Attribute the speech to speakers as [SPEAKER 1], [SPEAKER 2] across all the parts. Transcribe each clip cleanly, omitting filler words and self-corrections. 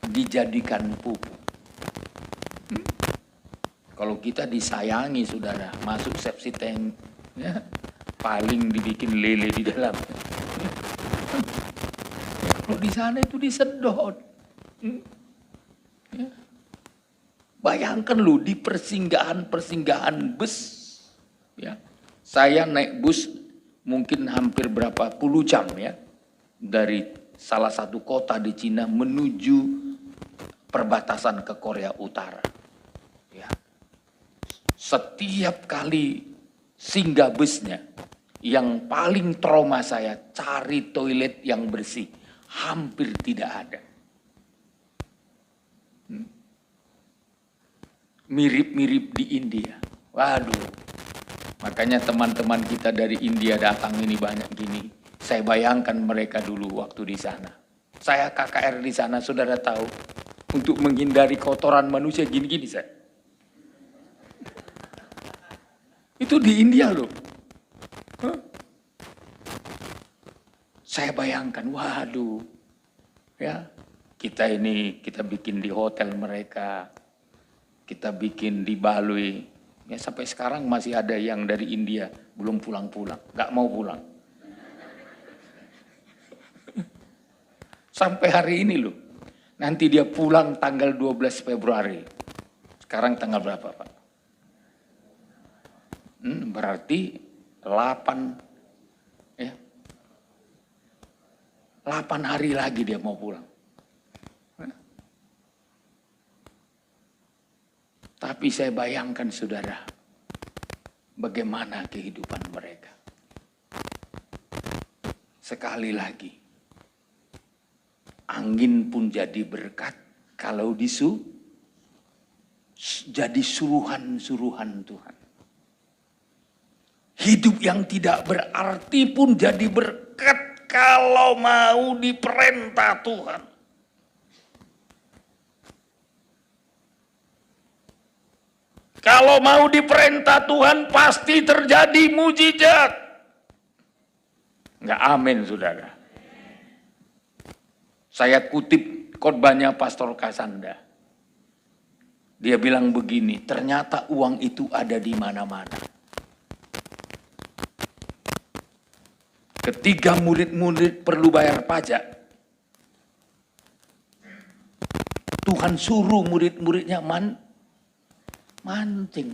[SPEAKER 1] dijadikan pupuk. Kalau kita disayangi, saudara, masuk septic tank, ya, paling dibikin lele di dalam. Kalau di sana itu disedot. Ya. Bayangkan lu di persinggahan bus. Ya. Saya naik bus mungkin hampir berapa puluh jam ya. Dari salah satu kota di Cina menuju perbatasan ke Korea Utara. Ya. Setiap kali singgah busnya, yang paling trauma saya cari toilet yang bersih. Hampir tidak ada. Mirip-mirip di India. Waduh. Makanya teman-teman kita dari India datang ini banyak gini. Saya bayangkan mereka dulu waktu di sana. Saya KKR di sana, saudara tahu. Untuk menghindari kotoran manusia gini-gini saya. Itu di India loh. Saya bayangkan, waduh. Ya, kita bikin di hotel mereka. Kita bikin di Balui. Ya, sampai sekarang masih ada yang dari India belum pulang-pulang, nggak mau pulang. Sampai hari ini loh. Nanti dia pulang tanggal 12 Februari. Sekarang tanggal berapa, Pak? Berarti 8 hari lagi dia mau pulang. Tapi saya bayangkan, saudara, bagaimana kehidupan mereka. Sekali lagi, angin pun jadi berkat kalau jadi suruhan-suruhan Tuhan. Hidup yang tidak berarti pun jadi berkat kalau mau diperintah Tuhan. Kalau mau diperintah Tuhan pasti terjadi mujizat. Enggak, amin, saudara. Saya kutip khotbahnya Pastor Kasanda. Dia bilang begini, ternyata uang itu ada di mana-mana. Ketika murid-murid perlu bayar pajak, Tuhan suruh murid-muridnya mancing.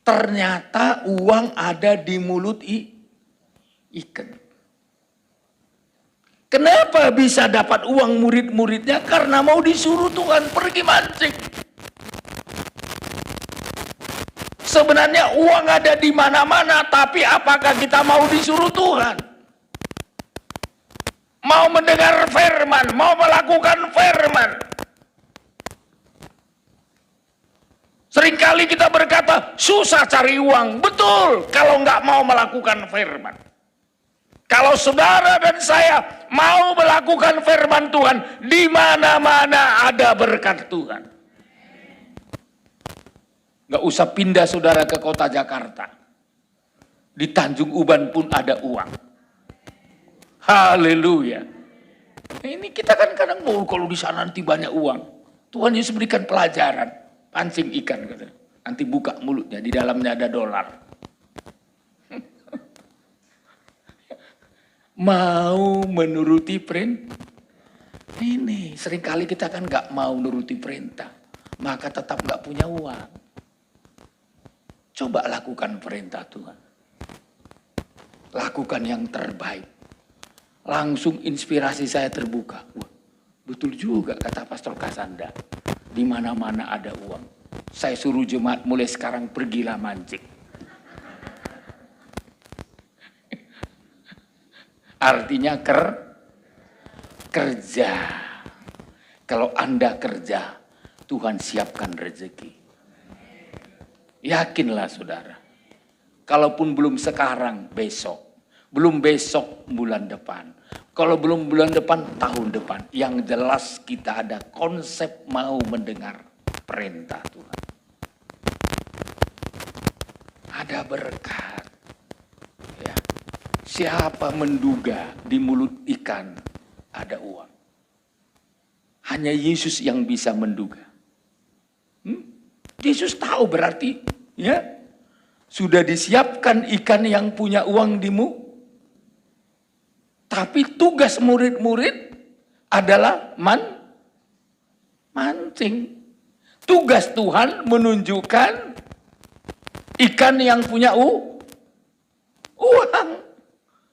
[SPEAKER 1] Ternyata uang ada di mulut ikan. Kenapa bisa dapat uang murid-muridnya? Karena mau disuruh Tuhan pergi mancing. Sebenarnya uang ada di mana-mana, tapi apakah kita mau disuruh Tuhan? Mau mendengar firman, mau melakukan firman. Seringkali kita berkata, susah cari uang. Betul, kalau nggak mau melakukan firman. Kalau saudara dan saya mau melakukan firman Tuhan, di mana-mana ada berkat Tuhan. Nggak usah pindah saudara ke kota Jakarta. Di Tanjung Uban pun ada uang. Haleluya. Ini kita kan kadang mau kalau di sana nanti banyak uang. Tuhan Yesus berikan pelajaran. Pancing ikan. Nanti buka mulutnya, di dalamnya ada dolar. Mau menuruti perintah. Ini seringkali kita kan nggak mau nuruti perintah. Maka tetap nggak punya uang. Coba lakukan perintah Tuhan. Lakukan yang terbaik. Langsung inspirasi saya terbuka. Wah, betul juga kata Pastor Kasanda. Di mana-mana ada uang. Saya suruh jemaat mulai sekarang pergilah mancing. Artinya kerja. Kalau Anda kerja, Tuhan siapkan rezeki. Yakinlah saudara. Kalaupun belum sekarang, besok. Belum besok, bulan depan. Kalau belum bulan depan, tahun depan. Yang jelas kita ada konsep mau mendengar perintah Tuhan. Ada berkat. Ya. Siapa menduga di mulut ikan ada uang? hanya Yesus yang bisa menduga. Yesus tahu berarti, ya, sudah disiapkan ikan yang punya uang dimu. Tapi tugas murid-murid adalah mancing. Tugas Tuhan menunjukkan ikan yang punya uang.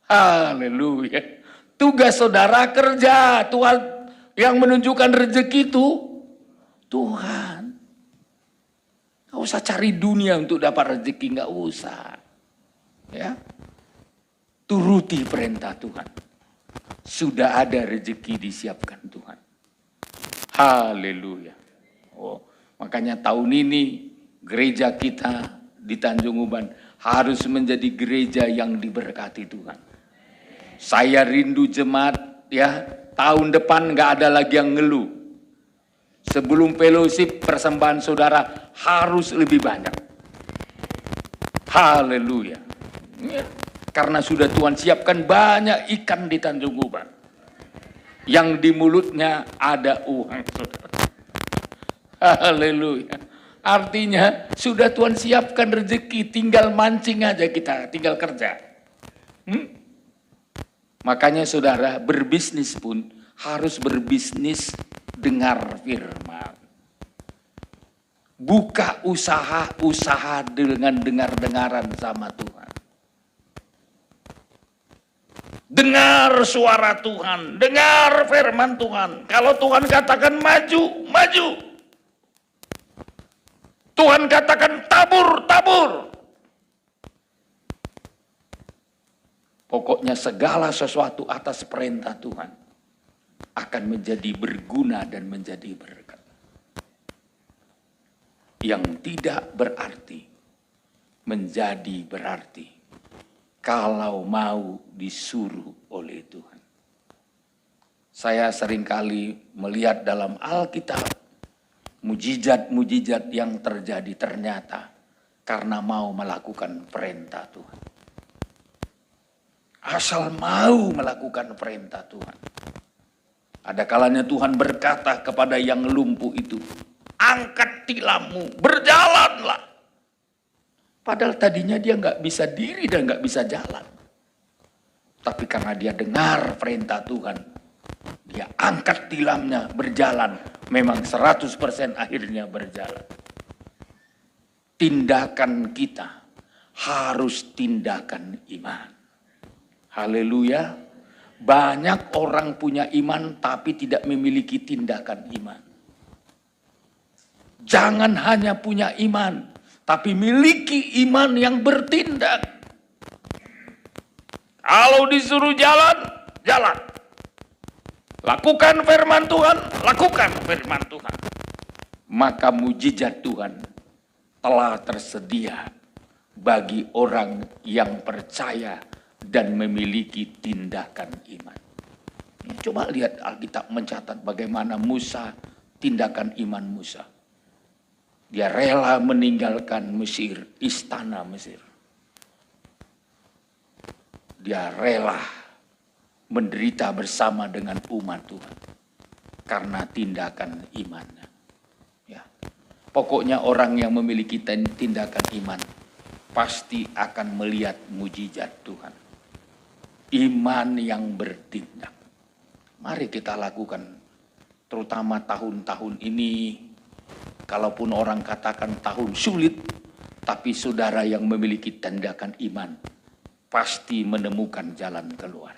[SPEAKER 1] Haleluya. Tugas saudara kerja. Tuhan yang menunjukkan rezeki itu Tuhan. Gak usah cari dunia untuk dapat rezeki, gak usah. Ya. Turuti perintah Tuhan. Sudah ada rezeki disiapkan Tuhan. Haleluya. Oh, makanya tahun ini gereja kita di Tanjung Uban harus menjadi gereja yang diberkati Tuhan. Saya rindu jemaat, ya, tahun depan gak ada lagi yang ngeluh. Sebelum fellowship, persembahan saudara harus lebih banyak. Haleluya. Ya, karena sudah Tuhan siapkan banyak ikan di Tanjung Uban. Yang di mulutnya ada uang, saudara. Haleluya. Artinya sudah Tuhan siapkan rezeki, tinggal mancing aja kita, tinggal kerja. Makanya saudara, berbisnis pun harus berbisnis dengar firman. Buka usaha dengan dengar-dengaran sama Tuhan. Dengar suara Tuhan, dengar firman Tuhan. Kalau Tuhan katakan maju, maju. Tuhan katakan tabur, tabur. Pokoknya segala sesuatu atas perintah Tuhan akan menjadi berguna dan menjadi berkat. Yang tidak berarti menjadi berarti kalau mau disuruh oleh Tuhan. Saya seringkali melihat dalam Alkitab mujizat-mujizat yang terjadi ternyata karena mau melakukan perintah Tuhan. Asal mau melakukan perintah Tuhan. Ada kalanya Tuhan berkata kepada yang lumpuh itu, angkat tilammu, berjalanlah. Padahal tadinya dia nggak bisa diri dan nggak bisa jalan. Tapi karena dia dengar perintah Tuhan, dia angkat tilamnya, berjalan. Memang 100% akhirnya berjalan. Tindakan kita harus tindakan iman. Haleluya. Banyak orang punya iman tapi tidak memiliki tindakan iman. Jangan hanya punya iman, tapi miliki iman yang bertindak. Kalau disuruh jalan, jalan. Lakukan firman Tuhan, lakukan firman Tuhan. Maka mujizat Tuhan telah tersedia bagi orang yang percaya dan memiliki tindakan iman. Coba lihat Alkitab mencatat bagaimana Musa, tindakan iman Musa. Dia rela meninggalkan Mesir, istana Mesir. Dia rela menderita bersama dengan umat Tuhan karena tindakan imannya. Ya. Pokoknya orang yang memiliki tindakan iman pasti akan melihat mujizat Tuhan. Iman yang bertindak. Mari kita lakukan, terutama tahun-tahun ini. Kalaupun orang katakan tahun sulit, tapi saudara yang memiliki tindakan iman pasti menemukan jalan keluar.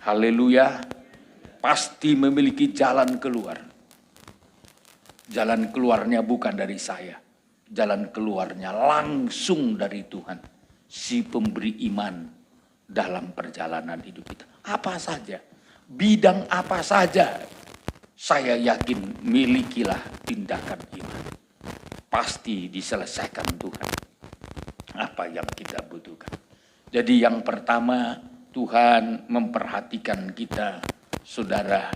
[SPEAKER 1] Haleluya, pasti memiliki jalan keluar. Jalan keluarnya bukan dari saya, jalan keluarnya langsung dari Tuhan, si pemberi iman dalam perjalanan hidup kita. Apa saja, bidang apa saja, saya yakin milikilah tindakan iman. Pasti diselesaikan Tuhan apa yang kita butuhkan. Jadi yang pertama, Tuhan memperhatikan kita, saudara,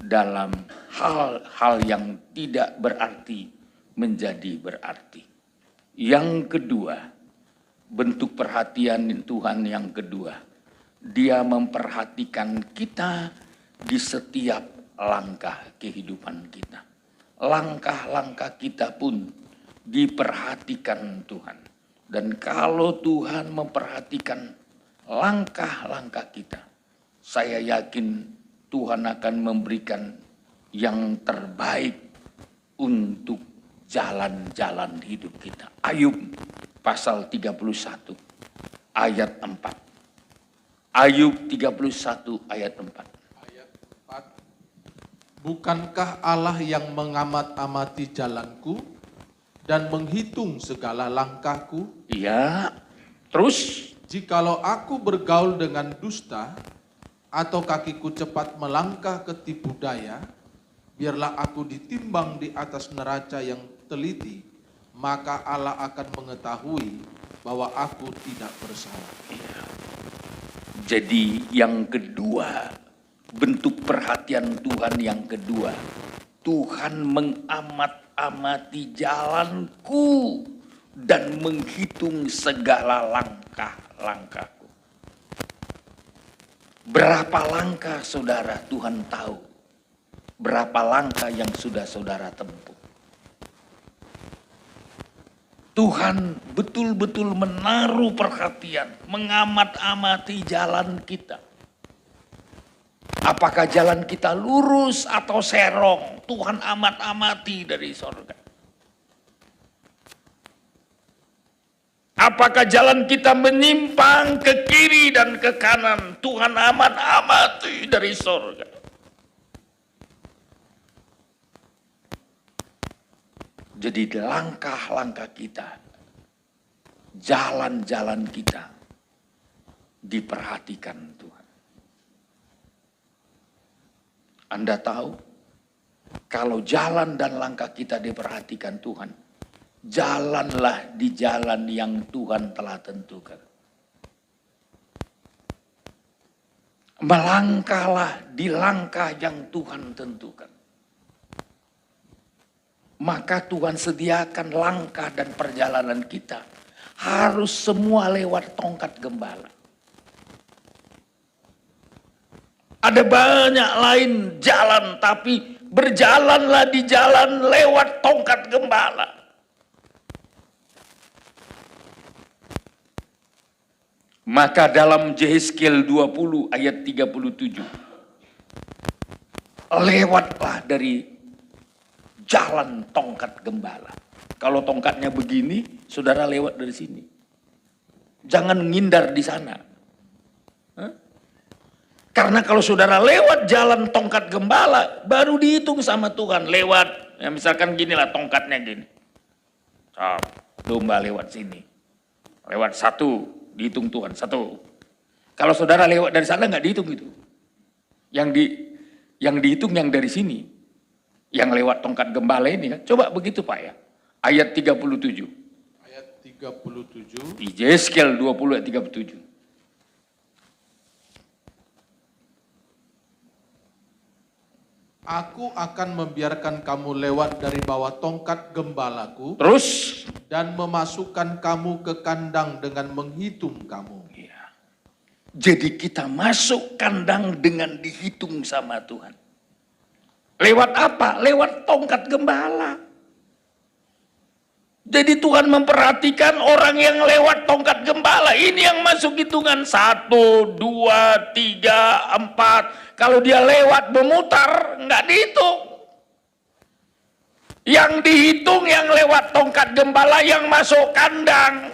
[SPEAKER 1] dalam hal-hal yang tidak berarti menjadi berarti. Yang kedua, bentuk perhatian Tuhan yang kedua, Dia memperhatikan kita di setiap langkah kehidupan kita. Langkah-langkah kita pun diperhatikan Tuhan. Dan kalau Tuhan memperhatikan langkah-langkah kita, saya yakin Tuhan akan memberikan yang terbaik untuk jalan-jalan hidup kita. Ayub pasal 31 ayat 4. Ayub 31 ayat 4.
[SPEAKER 2] Ayat 4. Bukankah Allah yang mengamat-amati jalanku dan menghitung segala langkahku?
[SPEAKER 1] Iya. Terus?
[SPEAKER 2] Jikalau aku bergaul dengan dusta, atau kakiku cepat melangkah ke tipu daya, biarlah aku ditimbang di atas neraca yang teliti, maka Allah akan mengetahui bahwa aku tidak bersalah.
[SPEAKER 1] Iya. Jadi yang kedua, bentuk perhatian Tuhan yang kedua, Tuhan mengamat-amati jalanku dan menghitung segala langkah-langkahku. Berapa langkah saudara Tuhan tahu? Berapa langkah yang sudah saudara tempuh? Tuhan betul-betul menaruh perhatian, mengamat-amati jalan kita. Apakah jalan kita lurus atau serong? Tuhan amat-amati dari sorga. Apakah jalan kita menyimpang ke kiri dan ke kanan? Tuhan amat-amati dari sorga. Jadi langkah-langkah kita, jalan-jalan kita diperhatikan Tuhan. Anda tahu, kalau jalan dan langkah kita diperhatikan Tuhan, jalanlah di jalan yang Tuhan telah tentukan. Melangkahlah di langkah yang Tuhan tentukan. Maka Tuhan sediakan langkah dan perjalanan kita harus semua lewat tongkat gembala. Ada banyak lain jalan, tapi berjalanlah di jalan lewat tongkat gembala. Maka dalam Yehezkiel 20 ayat 37, lewatlah dari jalan tongkat gembala. Kalau tongkatnya begini, saudara lewat dari sini. Jangan ngindar di sana. Karena kalau saudara lewat jalan tongkat gembala, baru dihitung sama Tuhan. Lewat, ya misalkan ginilah tongkatnya gini. Domba lewat sini. Lewat satu, dihitung Tuhan, satu. Kalau saudara lewat dari sana nggak dihitung itu. Yang dihitung yang dari sini. Yang lewat tongkat gembala ini kan. Coba begitu Pak ya. Ayat 37.
[SPEAKER 2] Ayat 37.
[SPEAKER 1] Di Yehezkiel 20 ayat 37.
[SPEAKER 2] Aku akan membiarkan kamu lewat dari bawah tongkat gembalaku.
[SPEAKER 1] Terus?
[SPEAKER 2] Dan memasukkan kamu ke kandang dengan menghitung kamu.
[SPEAKER 1] Ya. Jadi kita masuk kandang dengan dihitung sama Tuhan. Lewat apa? Lewat tongkat gembala. Jadi Tuhan memperhatikan orang yang lewat tongkat gembala. Ini yang masuk hitungan 1, 2, 3, 4. Kalau dia lewat memutar, nggak dihitung. Yang dihitung yang lewat tongkat gembala yang masuk kandang.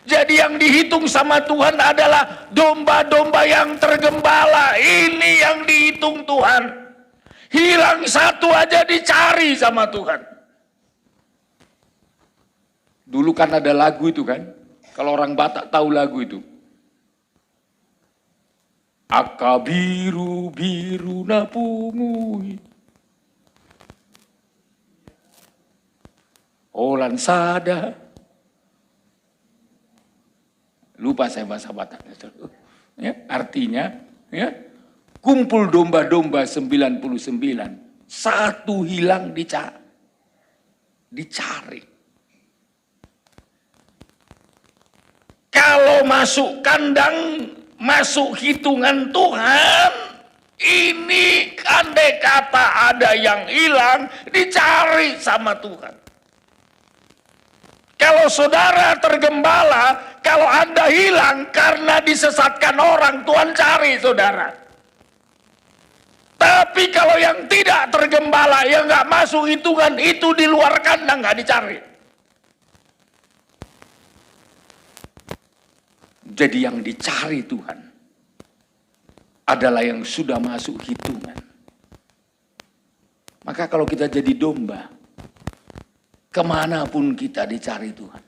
[SPEAKER 1] Jadi yang dihitung sama Tuhan adalah domba-domba yang tergembala. Ini yang dihitung Tuhan. Hilang satu aja dicari sama Tuhan. Dulu kan ada lagu itu kan. Kalau orang Batak tahu lagu itu. Aka biru-biru napungui. Olan sada. Lupa saya bahasa Bataknya. Ya, artinya, ya. Kumpul domba-domba 99, satu hilang dicari. Kalau masuk kandang, masuk hitungan Tuhan, Ini andai kata ada yang hilang, dicari sama Tuhan. Kalau saudara tergembala, kalau Anda hilang karena disesatkan orang, Tuhan cari saudara. Tapi kalau yang tidak tergembala, yang nggak masuk hitungan, itu di luar kandang, nggak dicari. Jadi yang dicari Tuhan adalah yang sudah masuk hitungan. Maka kalau kita jadi domba, kemanapun kita dicari Tuhan.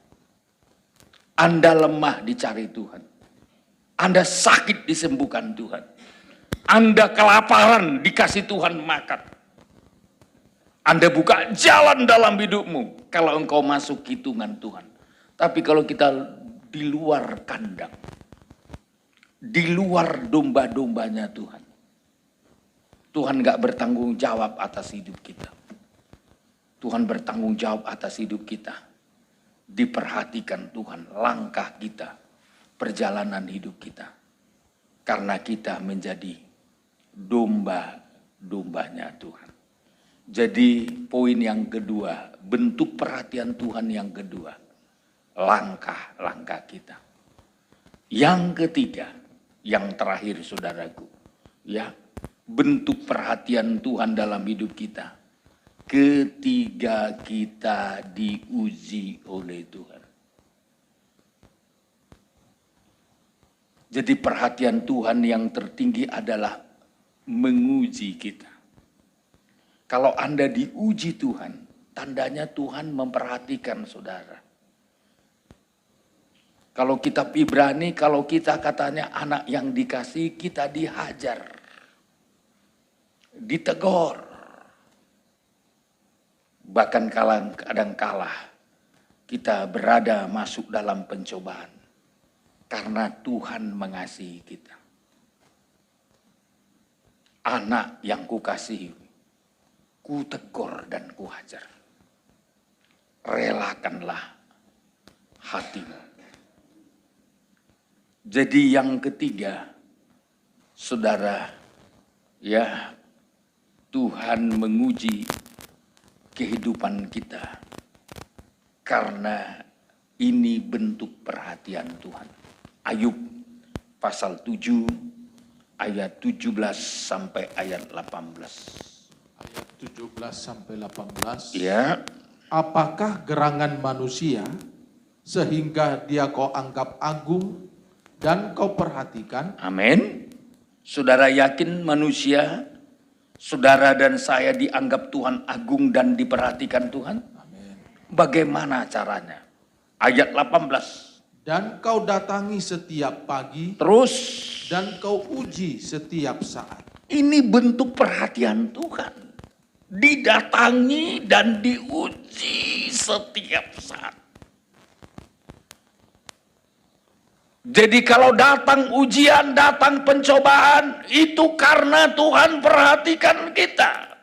[SPEAKER 1] Anda lemah dicari Tuhan. Anda sakit disembuhkan Tuhan. Anda kelaparan dikasih Tuhan makan. Anda buka jalan dalam hidupmu kalau engkau masuk hitungan Tuhan. Tapi kalau kita di luar kandang, di luar domba-dombanya Tuhan, Tuhan gak bertanggung jawab atas hidup kita. Tuhan bertanggung jawab atas hidup kita. Diperhatikan Tuhan langkah kita, perjalanan hidup kita. Karena kita menjadi domba-dombanya Tuhan. Jadi poin yang kedua, bentuk perhatian Tuhan yang kedua, langkah-langkah kita. Yang ketiga, yang terakhir saudaraku, ya, bentuk perhatian Tuhan dalam hidup kita. Ketika kita diuji oleh Tuhan. Jadi perhatian Tuhan yang tertinggi adalah menguji kita. Kalau Anda diuji Tuhan, tandanya Tuhan memperhatikan saudara. Kalau kitab Ibrani, kalau kita katanya anak yang dikasih, kita dihajar, ditegur. Bahkan kadang kalah kita berada masuk dalam pencobaan. Karena Tuhan mengasihi kita. Anak yang kukasihi, ku tegur dan ku hajar. Relakanlah hatimu. Jadi yang ketiga, saudara, ya, Tuhan menguji kehidupan kita. Karena ini bentuk perhatian Tuhan. Ayub pasal 7 ayat 17 sampai ayat 18.
[SPEAKER 2] Ayat 17 sampai 18.
[SPEAKER 1] Ya.
[SPEAKER 2] Apakah gerangan manusia sehingga dia kau anggap agung dan kau perhatikan?
[SPEAKER 1] Amin. Saudara yakin manusia, saudara dan saya dianggap Tuhan agung dan diperhatikan Tuhan?
[SPEAKER 2] Amin.
[SPEAKER 1] Bagaimana caranya? Ayat 18.
[SPEAKER 2] Dan kau datangi setiap pagi.
[SPEAKER 1] Terus.
[SPEAKER 2] Dan kau uji setiap saat.
[SPEAKER 1] Ini bentuk perhatian Tuhan. Didatangi dan diuji setiap saat. Jadi kalau datang ujian, datang pencobaan, itu karena Tuhan perhatikan kita.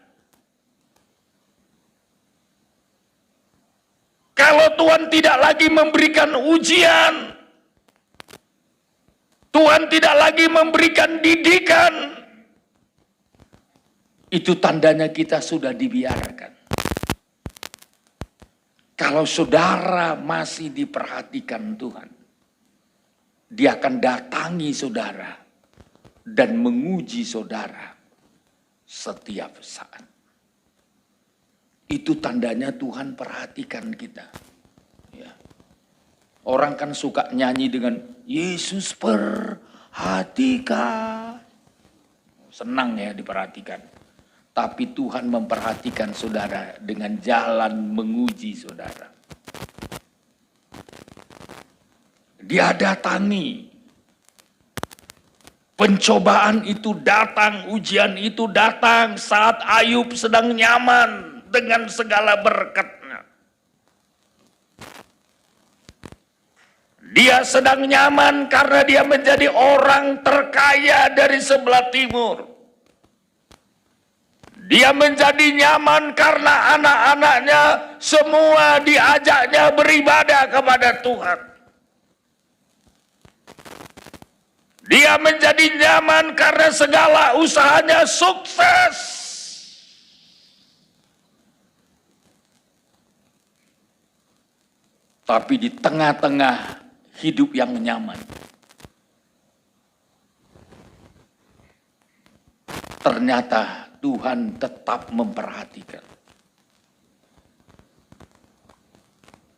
[SPEAKER 1] Kalau Tuhan tidak lagi memberikan ujian, Tuhan tidak lagi memberikan didikan, itu tandanya kita sudah dibiarkan. Kalau saudara masih diperhatikan Tuhan, Dia akan datangi saudara dan menguji saudara setiap saat. Itu tandanya Tuhan perhatikan kita. Ya. Orang kan suka nyanyi dengan Yesus perhatikan. Senang ya diperhatikan. Tapi Tuhan memperhatikan saudara dengan jalan menguji saudara. Dia datangi. Pencobaan itu datang, ujian itu datang saat Ayub sedang nyaman dengan segala berkatnya. Dia sedang nyaman karena dia menjadi orang terkaya dari sebelah timur. Dia menjadi nyaman karena anak-anaknya semua diajaknya beribadah kepada Tuhan. Dia menjadi nyaman karena segala usahanya sukses. Tapi di tengah-tengah hidup yang nyaman, ternyata Tuhan tetap memperhatikan.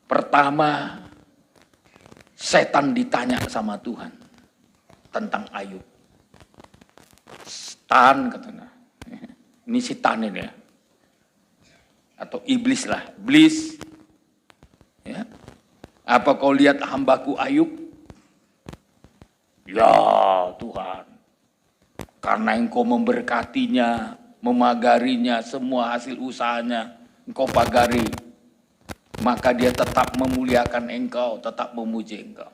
[SPEAKER 1] Pertama, setan ditanya sama Tuhan tentang Ayub. Setan katanya, ini setan ini ya, atau iblis lah, iblis. Ya. Apa kau lihat hambaku Ayub? Ya Tuhan, karena engkau memberkatinya, memagarinya, semua hasil usahanya engkau pagari, maka dia tetap memuliakan engkau, tetap memuji engkau.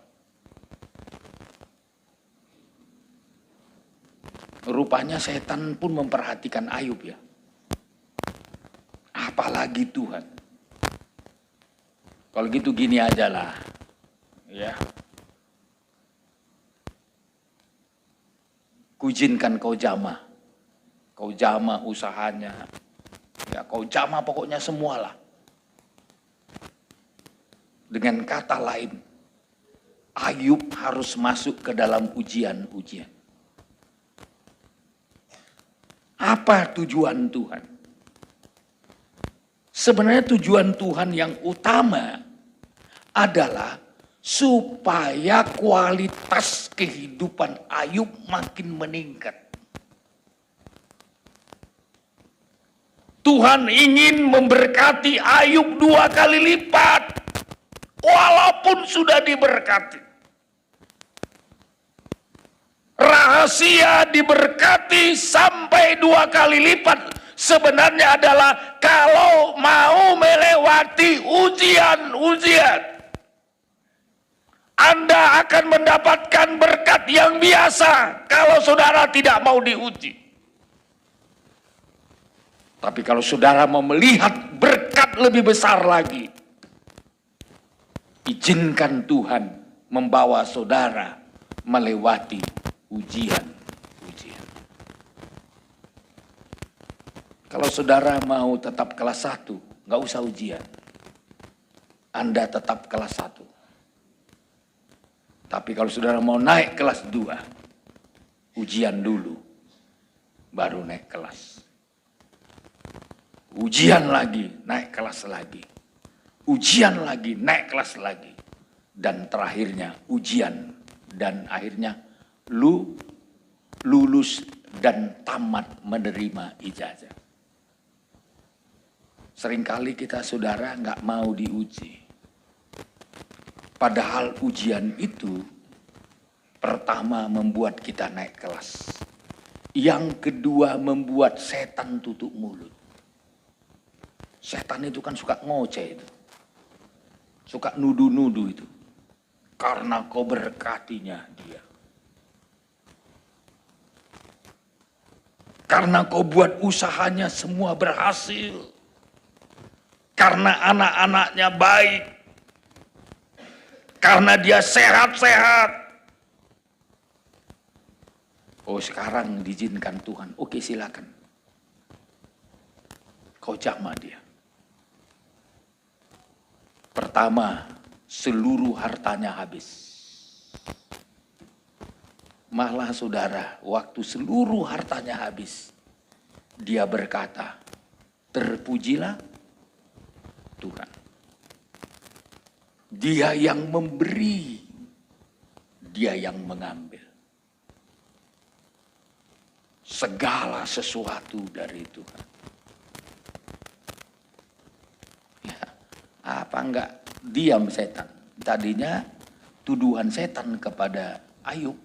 [SPEAKER 1] Rupanya setan pun memperhatikan Ayub ya. Apalagi Tuhan. Kalau gitu gini aja lah. Ya. Kuizinkan kau jamah. Kau jamah usahanya. Ya, kau jamah pokoknya semualah. Dengan kata lain, Ayub harus masuk ke dalam ujian-ujian. Apa tujuan Tuhan? Sebenarnya tujuan Tuhan yang utama adalah supaya kualitas kehidupan Ayub makin meningkat. Tuhan ingin memberkati Ayub 2 kali lipat, walaupun sudah diberkati. Rahasia diberkati sampai 2 kali lipat sebenarnya adalah kalau mau melewati ujian-ujian, Anda akan mendapatkan berkat yang biasa kalau saudara tidak mau diuji. Tapi kalau saudara mau melihat berkat lebih besar lagi, izinkan Tuhan membawa saudara melewati ujian. Kalau saudara mau tetap kelas 1, nggak usah ujian. Anda tetap kelas 1. Tapi kalau saudara mau naik kelas 2, ujian dulu, baru naik kelas. Ujian lagi, naik kelas lagi. Ujian lagi, naik kelas lagi. Dan terakhirnya ujian. Dan akhirnya lulus dan tamat menerima ijazah. Seringkali kita saudara nggak mau diuji. Padahal ujian itu pertama membuat kita naik kelas. Yang kedua membuat setan tutup mulut. Setan itu kan suka ngoceh itu. Suka nudu-nudu itu. Karena kau berkatinya dia. Karena kau buat usahanya semua berhasil. Karena anak-anaknya baik. Karena dia sehat-sehat. Oh sekarang diizinkan Tuhan. Oke silakan. Kau jamah dia. Pertama, seluruh hartanya habis. Malah saudara, waktu seluruh hartanya habis, dia berkata, terpujilah Tuhan. Dia yang memberi, dia yang mengambil. Segala sesuatu dari Tuhan. Ya, apa enggak diam setan? Tadinya tuduhan setan kepada Ayub.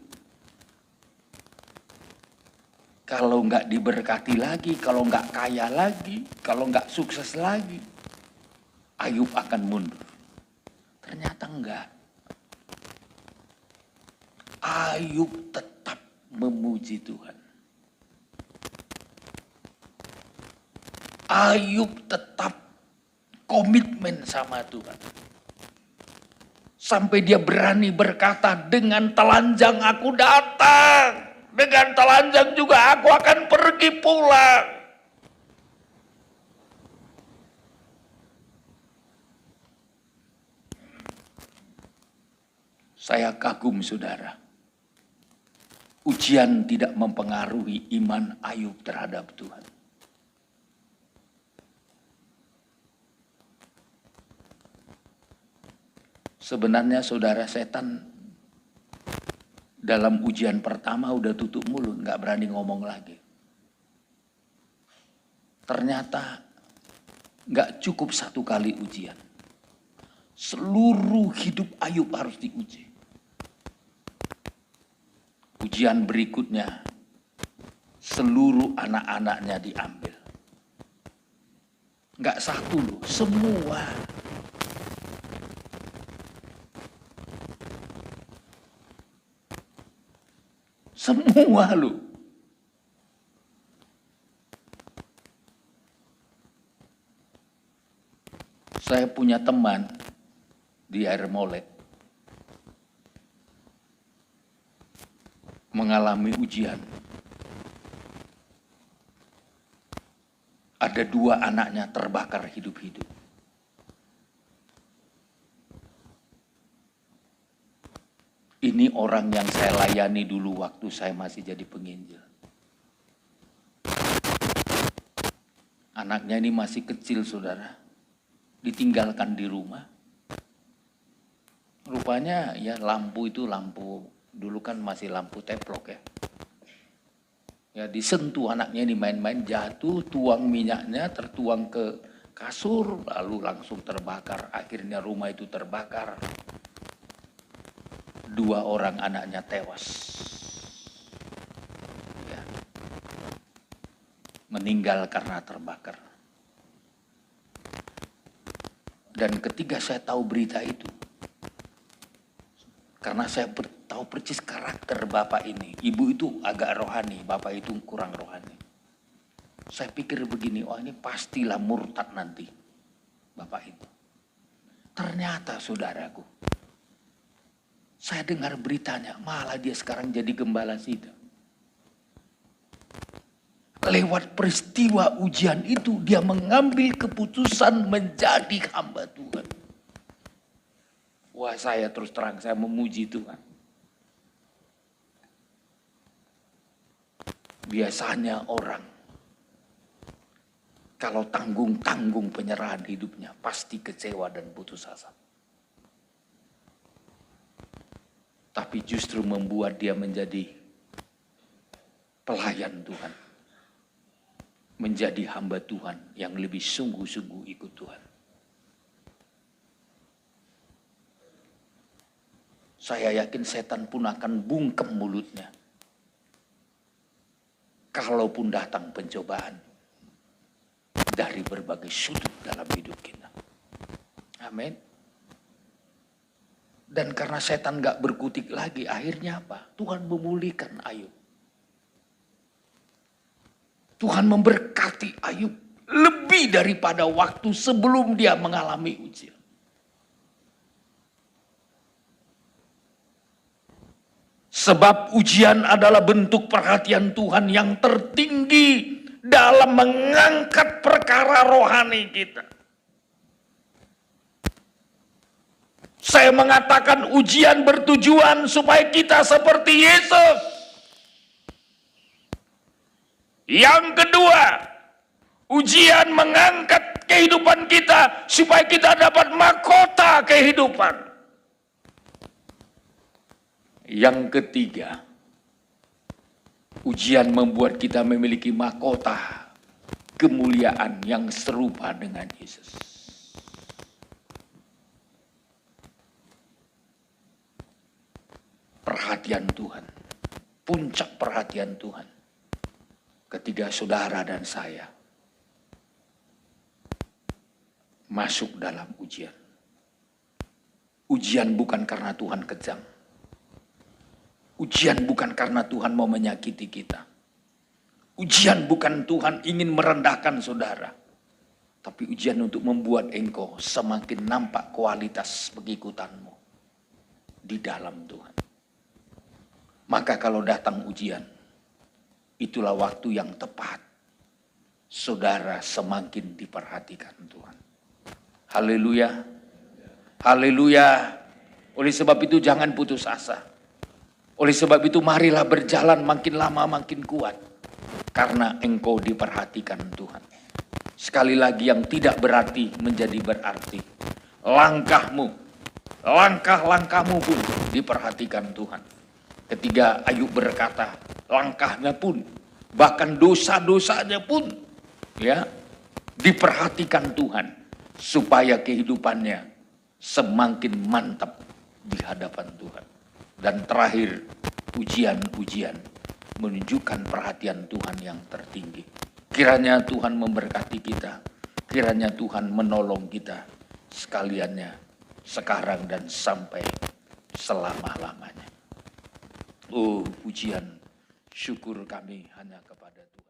[SPEAKER 1] Kalau enggak diberkati lagi, kalau enggak kaya lagi, kalau enggak sukses lagi, Ayub akan mundur. Ternyata enggak. Ayub tetap memuji Tuhan. Ayub tetap komitmen sama Tuhan. Sampai dia berani berkata, dengan telanjang aku datang, dengan telanjang juga aku akan pergi pulang. Saya kagum saudara. Ujian tidak mempengaruhi iman Ayub terhadap Tuhan. Sebenarnya saudara, setan dalam ujian pertama udah tutup mulut, gak berani ngomong lagi. Ternyata gak cukup satu kali ujian. Seluruh hidup Ayub harus diuji. Ujian berikutnya, seluruh anak-anaknya diambil. Enggak satu loh, semua. Semua loh. Saya punya teman di Air Molek. Mengalami ujian. Ada 2 anaknya terbakar hidup-hidup. Ini orang yang saya layani dulu waktu saya masih jadi penginjil. Anaknya ini masih kecil saudara. Ditinggalkan di rumah. Rupanya ya lampu itu lampu. Dulu kan masih lampu teplok ya. Ya disentuh anaknya ini main-main jatuh, tuang minyaknya tertuang ke kasur, lalu langsung terbakar. Akhirnya rumah itu terbakar. 2 orang anaknya tewas. Ya. Meninggal karena terbakar. Dan ketika saya tahu berita itu, karena saya tahu persis karakter bapak ini. Ibu itu agak rohani, bapak itu kurang rohani. Saya pikir begini, ini pastilah murtad nanti bapak itu. Ternyata saudaraku, saya dengar beritanya, malah dia sekarang jadi gembala sidang. Lewat peristiwa ujian itu, dia mengambil keputusan menjadi hamba Tuhan. Wah, saya terus terang, saya memuji Tuhan. Biasanya orang, kalau tanggung-tanggung penyerahan hidupnya, pasti kecewa dan putus asa. Tapi justru membuat dia menjadi pelayan Tuhan. Menjadi hamba Tuhan yang lebih sungguh-sungguh ikut Tuhan. Saya yakin setan pun akan bungkem mulutnya. Kalaupun datang pencobaan dari berbagai sudut dalam hidup kita. Amin. Dan karena setan gak berkutik lagi, akhirnya apa? Tuhan memulihkan Ayub. Tuhan memberkati Ayub lebih daripada waktu sebelum dia mengalami ujian. Sebab ujian adalah bentuk perhatian Tuhan yang tertinggi dalam mengangkat perkara rohani kita. Saya mengatakan ujian bertujuan supaya kita seperti Yesus. Yang kedua, ujian mengangkat kehidupan kita supaya kita dapat mahkota kehidupan. Yang ketiga, ujian membuat kita memiliki mahkota kemuliaan yang serupa dengan Yesus. Perhatian Tuhan, puncak perhatian Tuhan. Ketika saudara dan saya masuk dalam ujian. Ujian bukan karena Tuhan kejam. Ujian bukan karena Tuhan mau menyakiti kita. Ujian bukan Tuhan ingin merendahkan saudara. Tapi ujian untuk membuat engkau semakin nampak kualitas pengikutanmu. di dalam Tuhan. Maka kalau datang ujian, itulah waktu yang tepat. Saudara semakin diperhatikan Tuhan. Haleluya. Haleluya. Oleh sebab itu jangan putus asa. Oleh sebab itu marilah berjalan makin lama makin kuat. Karena engkau diperhatikan Tuhan. Sekali lagi yang tidak berarti menjadi berarti. Langkah-langkahmu pun diperhatikan Tuhan. Ketika Ayub berkata, langkahnya pun, bahkan dosa-dosanya pun, ya, diperhatikan Tuhan. Supaya kehidupannya semakin mantap di hadapan Tuhan. Dan terakhir, ujian-ujian menunjukkan perhatian Tuhan yang tertinggi. Kiranya Tuhan memberkati kita, kiranya Tuhan menolong kita sekaliannya sekarang dan sampai selama-lamanya. Oh, pujian syukur kami hanya kepada Tuhan.